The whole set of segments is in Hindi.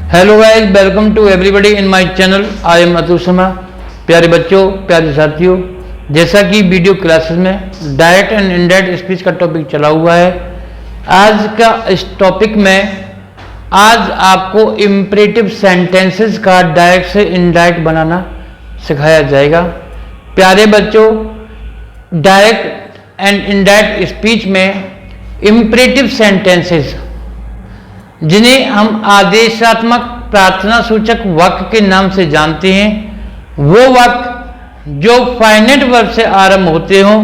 Hello guys, welcome to everybody in my channel. I am Atul Sharma. प्यारे बच्चों, प्यारे साथियों, जैसा कि वीडियो क्लासेस में डायरेक्ट एंड इनडायरेक्ट स्पीच का टॉपिक चला हुआ है, आज का इस टॉपिक में आज आपको इम्परेटिव सेंटेंसेस का डायरेक्ट से इनडायरेक्ट बनाना सिखाया जाएगा। प्यारे बच्चों, डायरेक्ट एंड इनडायरेक्ट स्पीच में इम्परेटिव सेंटेंसेस, जिन्हें हम आदेशात्मक प्रार्थना सूचक वाक्य के नाम से जानते हैं, वो वाक्य जो फाइनाइट वर्ब से आरंभ होते हों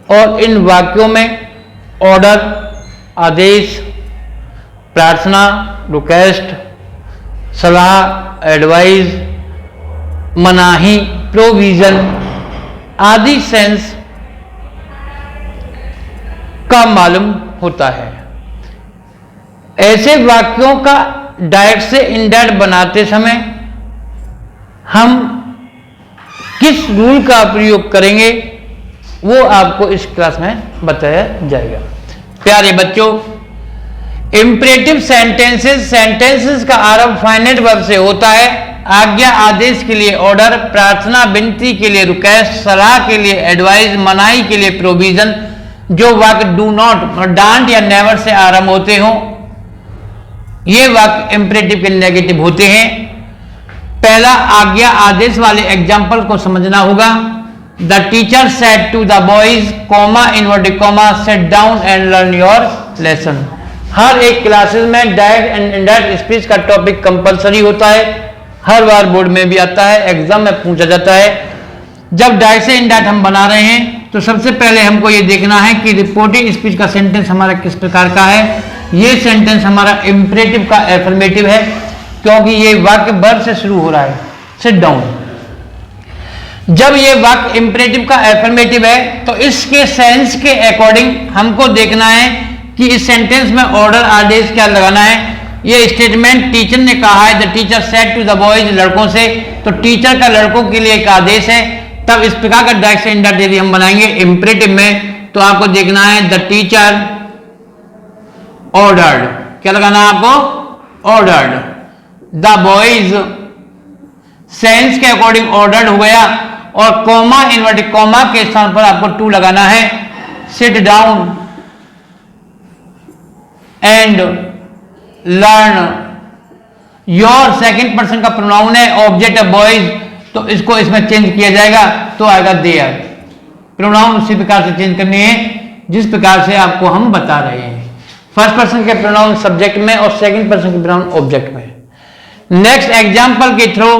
और इन वाक्यों में ऑर्डर, आदेश, प्रार्थना, रिक्वेस्ट, सलाह, एडवाइस, मनाही, प्रोविजन आदि सेंस का मालूम होता है। ऐसे वाक्यों का डायरेक्ट से इनडायरेक्ट बनाते समय हम किस रूल का प्रयोग करेंगे वो आपको इस क्लास में बताया जाएगा। प्यारे बच्चों, इंपरेटिव सेंटेंसेस का आरंभ फाइनाइट वर्ब से होता है। आज्ञा आदेश के लिए ऑर्डर, प्रार्थना विनती के लिए रिक्वेस्ट, सलाह के लिए एडवाइस, मनाही के लिए प्रोविजन। जो वाक्य डू नॉट, डांट या नेवर से आरंभ होते हों, ये वाक्य इंपरेटिव के नेगेटिव होते हैं। पहला आज्ञा आदेश वाले एग्जाम्पल को समझना होगा। The teacher said to the boys, comma inverted comma, sit down and learn your lesson. हर एक क्लासेस में डायरेक्ट एंड इनडायरेक्ट स्पीच का टॉपिक कंपलसरी होता है। हर बार बोर्ड में भी आता है, एग्जाम में पूछा जाता है। जब डायरेक्ट से इनडायरेक्ट हम बना रहे हैं तो सबसे पहले हमको ये देखना है कि रिपोर्टिंग स्पीच का सेंटेंस हमारा किस प्रकार का है। ये सेंटेंस हमारा इंपरेटिव का एफर्मेटिव है, क्योंकि ये वाक्य वर्ब से शुरू हो रहा है, सिट डाउन। जब ये वाक्य इंपरेटिव का एफर्मेटिव है तो इसके सेंस के अकॉर्डिंग हमको देखना है कि इस सेंटेंस में ऑर्डर, आदेश क्या लगाना है। ये स्टेटमेंट टीचर ने कहा है, the teacher said to the boys, लड़कों से, तो टीचर का लड़कों के लिए एक आदेश है। तब इस प्रकार का डायरेक्ट से इनडायरेक्ट यदि हम बनाएंगे इंपरेटिव में तो आपको देखना है द टीचर ऑर्डर्ड, क्या लगाना है आपको, ऑर्डर्ड। द बॉयज सेंस के अकॉर्डिंग ऑर्डर्ड हो गया, और कॉमा इनवर्टेड कॉमा के स्थान पर आपको टू लगाना है। Seat down and learn your second person का प्रोनाउन है, ऑब्जेक्ट ऑफ बॉयज, तो इसको इसमें चेंज किया जाएगा तो आएगा देयर। प्रोनाउन उसी प्रकार से चेंज करने हैं जिस प्रकार से आपको हम बता रहे हैं। फर्स्ट पर्सन के प्रोनाउन सब्जेक्ट में और सेकंड पर्सन के प्रोनाउन ऑब्जेक्ट में। नेक्स्ट एग्जांपल के through,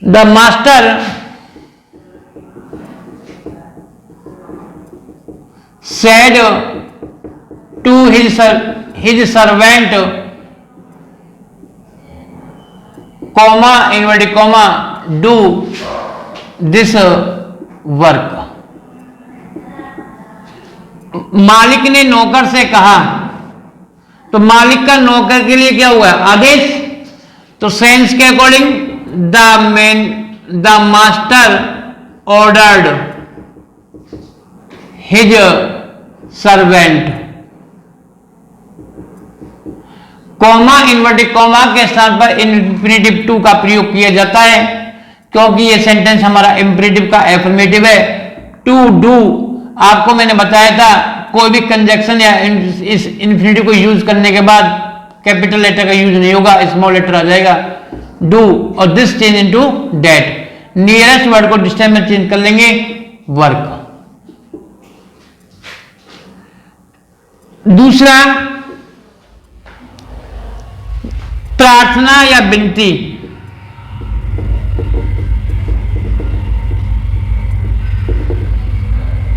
the master said to his servant, comma inverted comma, do this work। मालिक ने नौकर से कहा, तो मालिक का नौकर के लिए क्या हुआ, आदेश। तो सेंस के according the master ordered his servant. Comma inverted comma के स्थान पर इंफिनिटिव टू का प्रयोग किया जाता है, क्योंकि ये सेंटेंस हमारा इंपरेटिव का एफर्मेटिव है। टू डू, आपको मैंने बताया था कोई भी कंजक्शन या इस इंफिनिटिव को यूज करने के बाद कैपिटल लेटर का यूज नहीं होगा, स्मॉल लेटर आ जाएगा, डू, और this change into that. Nearest word को डिस्टेंस में चेंज कर लेंगे, वर्क। दूसरा, प्रार्थना या विनती।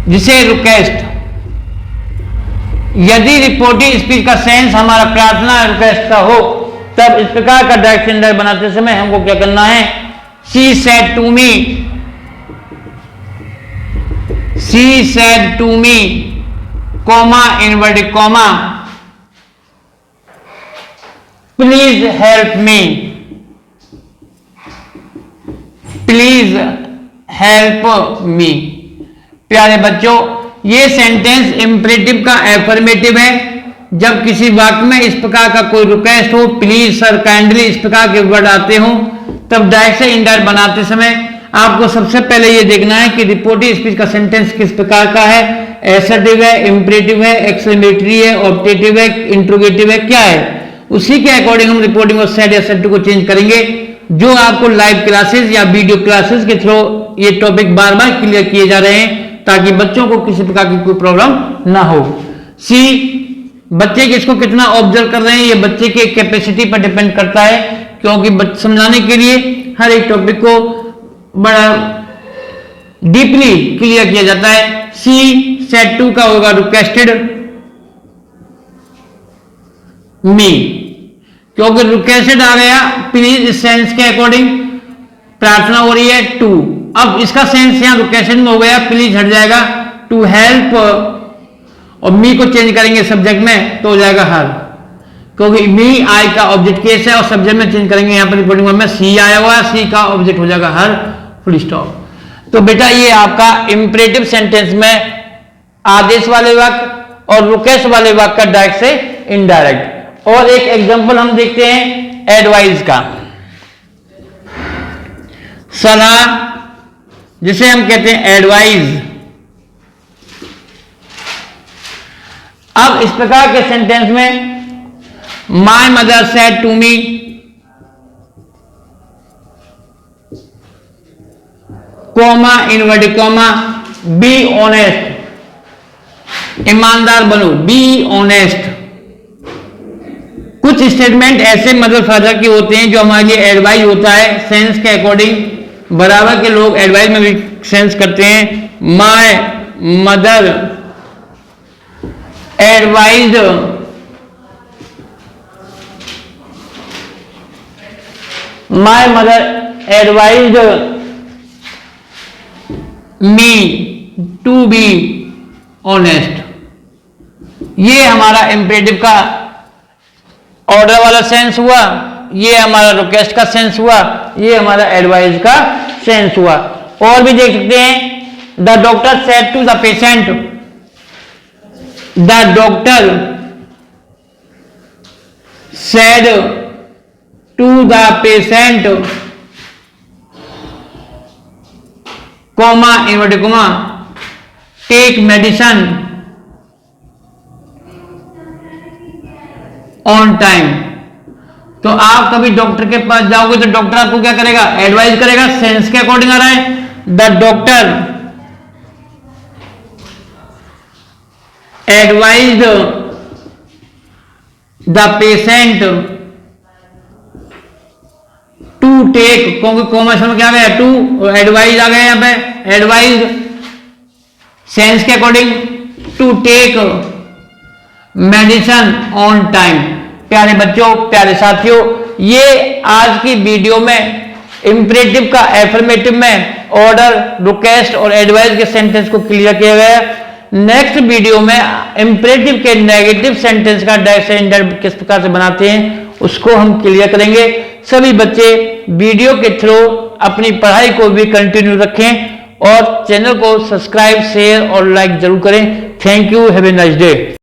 जिसे रिक्वेस्ट। यदि रिपोर्टिंग स्पीच का सेंस हमारा प्रार्थना रिक्वेस्ट का हो, तब इस प्रकार का डायरेक्ट इनडायरेक्ट बनाते समय हमको क्या करना है, she said to me, comma inverted comma, please help me, please help me. प्यारे बच्चों, ये सेंटेंस इंपरेटिव का एफर्मेटिव है, जब किसी वाक्य में इस प्रकार का कोई रिक्वेस्ट हो, प्लीज, सर, काइंडली, इस प्रकार के वर्ड आते हो, तब डायरेक्ट से इनडायरेक्ट बनाते समय आपको सबसे पहले ये देखना है कि रिपोर्टिव स्पीच का सेंटेंस किस प्रकार का है, एसर्टिव है, इंपरेटिव है, एक्सक्लेमेटरी है, ऑब्जेक्टिव है, इंट्रोगेटिव है, क्या है। उसी के अकॉर्डिंग हम रिपोर्टिंग और सेड एसर्टिव को चेंज करेंगे, जो आपको लाइव क्लासेस या वीडियो क्लासेस के थ्रू ये टॉपिक बार बार क्लियर किए जा रहे हैं, ताकि बच्चों को किसी प्रकार की कोई प्रॉब्लम ना हो। सी, बच्चे किसको कितना ऑब्जर्व कर रहे हैं, ये बच्चे के कैपेसिटी पर डिपेंड करता है, क्योंकि समझाने के लिए हर एक टॉपिक को बड़ा डीपली क्लियर किया जाता है। सी, सेट 2 का होगा रिक्वेस्टेड मी, क्योंकि रिक्वेस्टेड आ गया, प्लीज इस सेंस के अकॉर्डिंग प्रार्थना हो रही है टू। अब इसका सेंस यहां रिक्वेस्टेड में हो गया, प्लीज हट जाएगा, टू हेल्प, और मी को चेंज करेंगे सब्जेक्ट में तो हो जाएगा हर, क्योंकि मी आई का ऑब्जेक्ट केस है, और सब्जेक्ट में चेंज करेंगे यहां पर रिपोर्टिंग में सी आया हुआ है, सी का ऑब्जेक्ट हो जाएगा हर, फुल स्टॉप। तो बेटा ये आपका इंपरेटिव सेंटेंस में आदेश वाले वाक्य और रिक्वेस्ट वाले वाक्य का डायरेक्ट से इनडायरेक्ट। और एक एग्जांपल हम देखते हैं एडवाइस का, सलाह, जिसे हम कहते हैं एडवाइस। अब इस प्रकार के सेंटेंस में my mother said to me, comma, inverted comma, be honest, ईमानदार बनो, बी ऑनेस्ट। कुछ स्टेटमेंट ऐसे मदर फादर के होते हैं जो हमारे लिए एडवाइस होता है सेंस के अकॉर्डिंग, बराबर के लोग एडवाइस में भी सेंस करते हैं। My mother advised my mother advised me to be honest. ये हमारा इंपरेटिव का ऑर्डर वाला सेंस हुआ, ये हमारा रिक्वेस्ट का सेंस हुआ, ये हमारा एडवाइस का सेंस हुआ। और भी देख सकते हैं, the doctor said to the patient, the doctor said to the patient, comma, inverted comma, take medicine on time. तो आप कभी डॉक्टर के पास जाओगे तो डॉक्टर आपको क्या करेगा, एडवाइस करेगा, सेंस के अकॉर्डिंग आ रहा है। The doctor advised the patient to take, क्योंकि कॉमर्स में क्या आ गया, टू, एडवाइज आ गया, यहां पे एडवाइज सेंस के according, to take medicine on time. प्यारे बच्चों, प्यारे साथियों, ये आज की वीडियो में इंपरेटिव का एफर्मेटिव में ऑर्डर, रिक्वेस्ट और एडवाइस के सेंटेंस को क्लियर किया गया। नेक्स्ट वीडियो में इंपरेटिव के नेगेटिव सेंटेंस का डायरेक्ट से इनडायरेक्ट किस प्रकार से बनाते हैं उसको हम क्लियर करेंगे। सभी बच्चे वीडियो के थ्रू अपनी पढ़ाई को भी कंटिन्यू रखें और चैनल को सब्सक्राइब, शेयर और लाइक जरूर करें। Thank you, have a nice day.